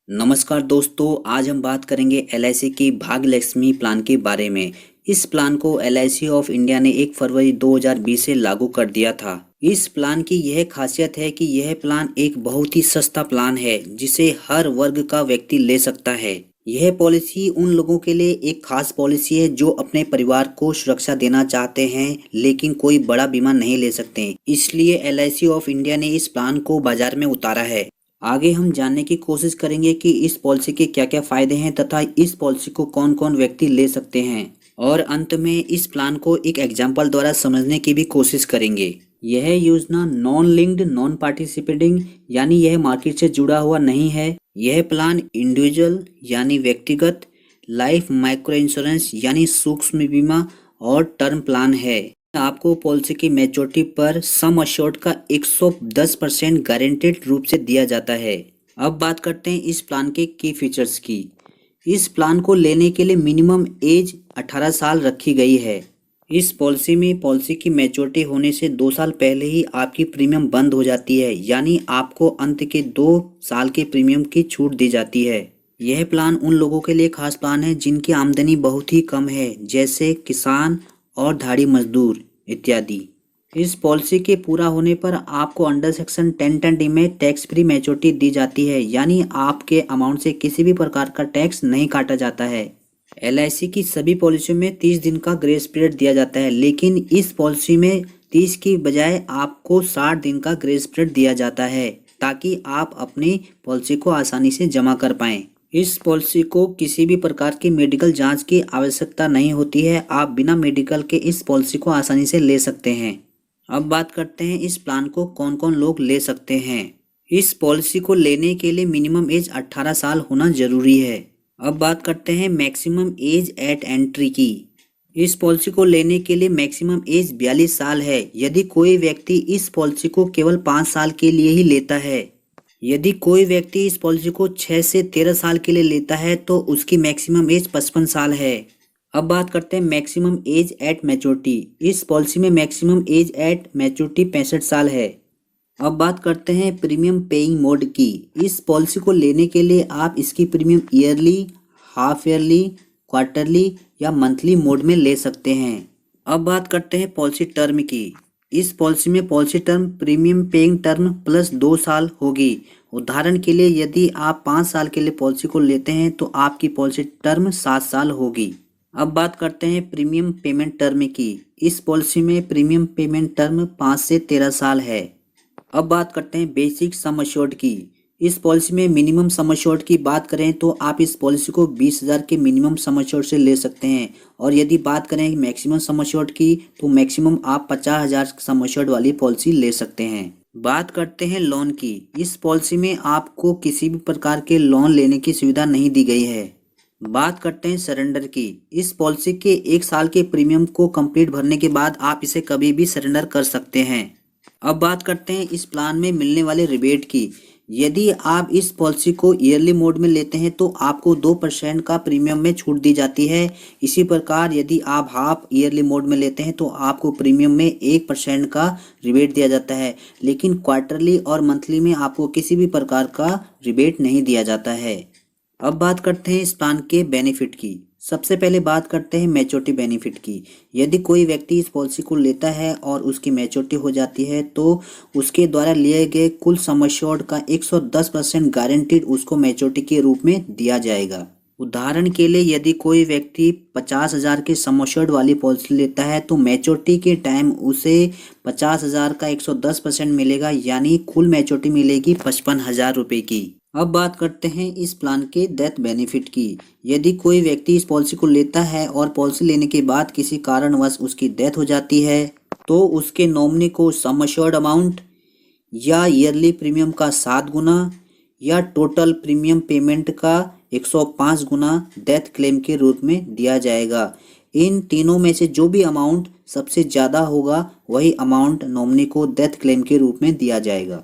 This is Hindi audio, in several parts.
नमस्कार दोस्तों, आज हम बात करेंगे एलआईसी की भाग्यलक्ष्मी प्लान के बारे में। इस प्लान को एलआईसी ऑफ इंडिया ने 1 फरवरी 2020 से लागू कर दिया था। इस प्लान की यह खासियत है कि यह प्लान एक बहुत ही सस्ता प्लान है जिसे हर वर्ग का व्यक्ति ले सकता है। यह पॉलिसी उन लोगों के लिए एक खास पॉलिसी है जो अपने परिवार को सुरक्षा देना चाहते हैं लेकिन कोई बड़ा बीमा नहीं ले सकते। इसलिए एलआईसी ऑफ इंडिया ने इस प्लान को बाजार में उतारा है। आगे हम जानने की कोशिश करेंगे कि इस पॉलिसी के क्या क्या फायदे हैं तथा इस पॉलिसी को कौन कौन व्यक्ति ले सकते हैं, और अंत में इस प्लान को एक एग्जाम्पल द्वारा समझने की भी कोशिश करेंगे। यह योजना नॉन लिंक्ड नॉन पार्टिसिपेटिंग यानी यह मार्केट से जुड़ा हुआ नहीं है। यह प्लान इंडिविजुअल यानी व्यक्तिगत, लाइफ माइक्रो इंश्योरेंस यानी सूक्ष्म बीमा और टर्म प्लान है। आपको पॉलिसी की मैच्योरिटी पर सम अश्योर्ड का 110% गारंटेड रूप से दिया जाता है। अब बात करते हैं इस प्लान के की फीचर्स की। इस प्लान को लेने के लिए मिनिमम एज 18 साल रखी गई है। इस पॉलिसी में पॉलिसी की मैच्योरिटी होने से 2 साल पहले ही आपकी प्रीमियम बंद हो जाती है, यानी आपको अंत के 2 साल के प्रीमियम की छूट दी जाती है। यह प्लान उन लोगों के लिए खास प्लान है जिनकी आमदनी बहुत ही कम है, जैसे किसान और दिहाड़ी मजदूर इत्यादि। इस पॉलिसी के पूरा होने पर आपको अंडर सेक्शन 1010D में टैक्स फ्री मैच्योरिटी दी जाती है, यानी आपके अमाउंट से किसी भी प्रकार का टैक्स नहीं काटा जाता है। एलआईसी की सभी पॉलिसियों में 30 दिन का ग्रेस पीरियड दिया जाता है, लेकिन इस पॉलिसी में 30 की बजाय आपको 60 दिन का ग्रेस पीरियड दिया जाता है ताकि आप अपनी पॉलिसी को आसानी से जमा कर पाएं। इस पॉलिसी को किसी भी प्रकार की मेडिकल जांच की आवश्यकता नहीं होती है। आप बिना मेडिकल के इस पॉलिसी को आसानी से ले सकते हैं। अब बात करते हैं इस प्लान को कौन कौन लोग ले सकते हैं। इस पॉलिसी को लेने के लिए मिनिमम एज 18 साल होना जरूरी है। अब बात करते हैं मैक्सिमम एज एट एंट्री की। इस पॉलिसी को लेने के लिए मैक्सिमम एज 42 साल है। यदि कोई व्यक्ति इस पॉलिसी को केवल 5 साल के लिए ही लेता है, यदि कोई व्यक्ति इस पॉलिसी को 6 से 13 साल के लिए लेता है तो उसकी मैक्सिमम एज 55 साल है। अब बात करते हैं मैक्सिमम एज एट मैच्योरिटी। इस पॉलिसी में मैक्सिमम एज एट मैच्योरिटी 65 साल है। अब बात करते हैं प्रीमियम पेइंग मोड की। इस पॉलिसी को लेने के लिए आप इसकी premium yearly, half yearly, quarterly या मंथली मोड में ले सकते हैं। अब बात करते हैं पॉलिसी टर्म की। इस पॉलिसी में policy term premium paying term plus 2 साल होगी। उदाहरण के लिए यदि आप 5 साल के लिए पॉलिसी को लेते हैं तो आपकी पॉलिसी टर्म 7 साल होगी। अब बात करते हैं प्रीमियम पेमेंट टर्म की। इस पॉलिसी में प्रीमियम पेमेंट टर्म 5 से 13 साल है। अब बात करते हैं बेसिक सम अश्योर्ड की। इस पॉलिसी में मिनिमम सम अश्योर्ड की बात करें तो आप इस पॉलिसी को 20,000 के मिनिमम सम अश्योर्ड से ले सकते हैं, और यदि बात करें मैक्सिमम सम अश्योर्ड की तो मैक्सिमम आप 50,000 सम अश्योर्ड वाली पॉलिसी ले सकते हैं। बात करते हैं लोन की। इस पॉलिसी में आपको किसी भी प्रकार के लोन लेने की सुविधा नहीं दी गई है। बात करते हैं सरेंडर की। इस पॉलिसी के 1 साल के प्रीमियम को कंप्लीट भरने के बाद आप इसे कभी भी सरेंडर कर सकते हैं। अब बात करते हैं इस प्लान में मिलने वाले रिबेट की। यदि आप इस पॉलिसी को ईयरली मोड में लेते हैं तो आपको 2% का प्रीमियम में छूट दी जाती है। इसी प्रकार यदि आप हाफ ईयरली मोड में लेते हैं तो आपको प्रीमियम में 1% का रिबेट दिया जाता है, लेकिन क्वार्टरली और मंथली में आपको किसी भी प्रकार का रिबेट नहीं दिया जाता है। अब बात करते हैं इस प्लान के बेनिफिट की। सबसे पहले बात करते हैं मैच्योरिटी बेनिफिट की। यदि कोई व्यक्ति इस पॉलिसी को लेता है और उसकी मैच्योरिटी हो जाती है तो उसके द्वारा लिए गए कुल सम अश्योर्ड का 110% गारंटीड उसको मैच्योरिटी के रूप में दिया जाएगा। उदाहरण के लिए यदि कोई व्यक्ति 50,000 के सम अश्योर्ड वाली पॉलिसी लेता है तो मैच्योरिटी के टाइम उसे 50,000 का 110% मिलेगा, यानी कुल मैच्योरिटी मिलेगी 55,000 रुपये की। अब बात करते हैं इस प्लान के डेथ बेनिफिट की। यदि कोई व्यक्ति इस पॉलिसी को लेता है और पॉलिसी लेने के बाद किसी कारणवश उसकी डेथ हो जाती है तो उसके नॉमिनी को सम अश्योर्ड अमाउंट या ईयरली प्रीमियम का 7 गुना या टोटल प्रीमियम पेमेंट का 105 गुना डेथ क्लेम के रूप में दिया जाएगा। इन तीनों में से जो भी अमाउंट सबसे ज़्यादा होगा वही अमाउंट नॉमिनी को डेथ क्लेम के रूप में दिया जाएगा।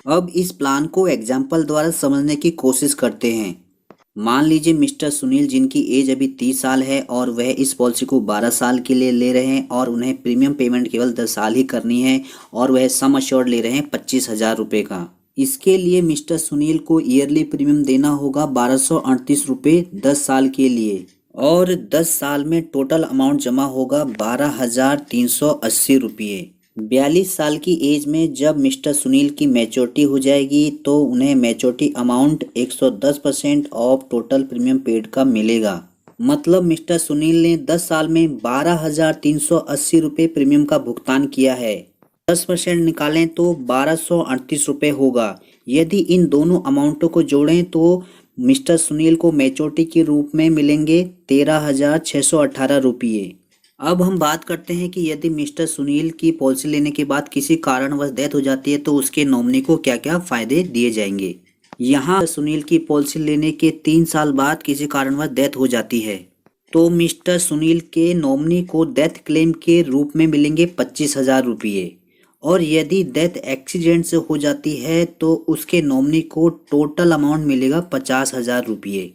अब इस प्लान को एग्जाम्पल द्वारा समझने की कोशिश करते हैं। मान लीजिए मिस्टर सुनील, जिनकी एज अभी 30 साल है और वह इस पॉलिसी को 12 साल के लिए ले रहे हैं और उन्हें प्रीमियम पेमेंट केवल 10 साल ही करनी है और वह सम अश्योर्ड ले रहे हैं 25,000 रुपये का। इसके लिए मिस्टर सुनील को ईयरली प्रीमियम देना होगा 1238 रुपये 10 साल के लिए, और 10 साल में टोटल अमाउंट जमा होगा 12,380 रुपये। 42 साल की एज में जब मिस्टर सुनील की मैच्योरिटी हो जाएगी तो उन्हें maturity amount 110% of total premium paid का मिलेगा। मतलब मिस्टर सुनील ने 10 साल में 12,380 रुपये प्रीमियम का भुगतान किया है। 10% निकालें तो 1238 रुपये होगा। यदि इन दोनों अमाउंटों को जोड़ें तो मिस्टर सुनील को मैच्योरिटी के रूप में मिलेंगे 13,618 रुपये। अब हम बात करते हैं कि यदि मिस्टर सुनील की पॉलिसी लेने के बाद किसी कारणवश डेथ हो जाती है तो उसके नॉमिनी को क्या क्या फायदे दिए जाएंगे। यहाँ सुनील की पॉलिसी लेने के 3 साल बाद किसी कारणवश डेथ हो जाती है तो मिस्टर सुनील के नॉमिनी को डेथ क्लेम के रूप में मिलेंगे 25,000 रुपये, और यदि डेथ एक्सीडेंट से हो जाती है तो उसके नॉमिनी को टोटल अमाउंट मिलेगा 50,000 रुपये।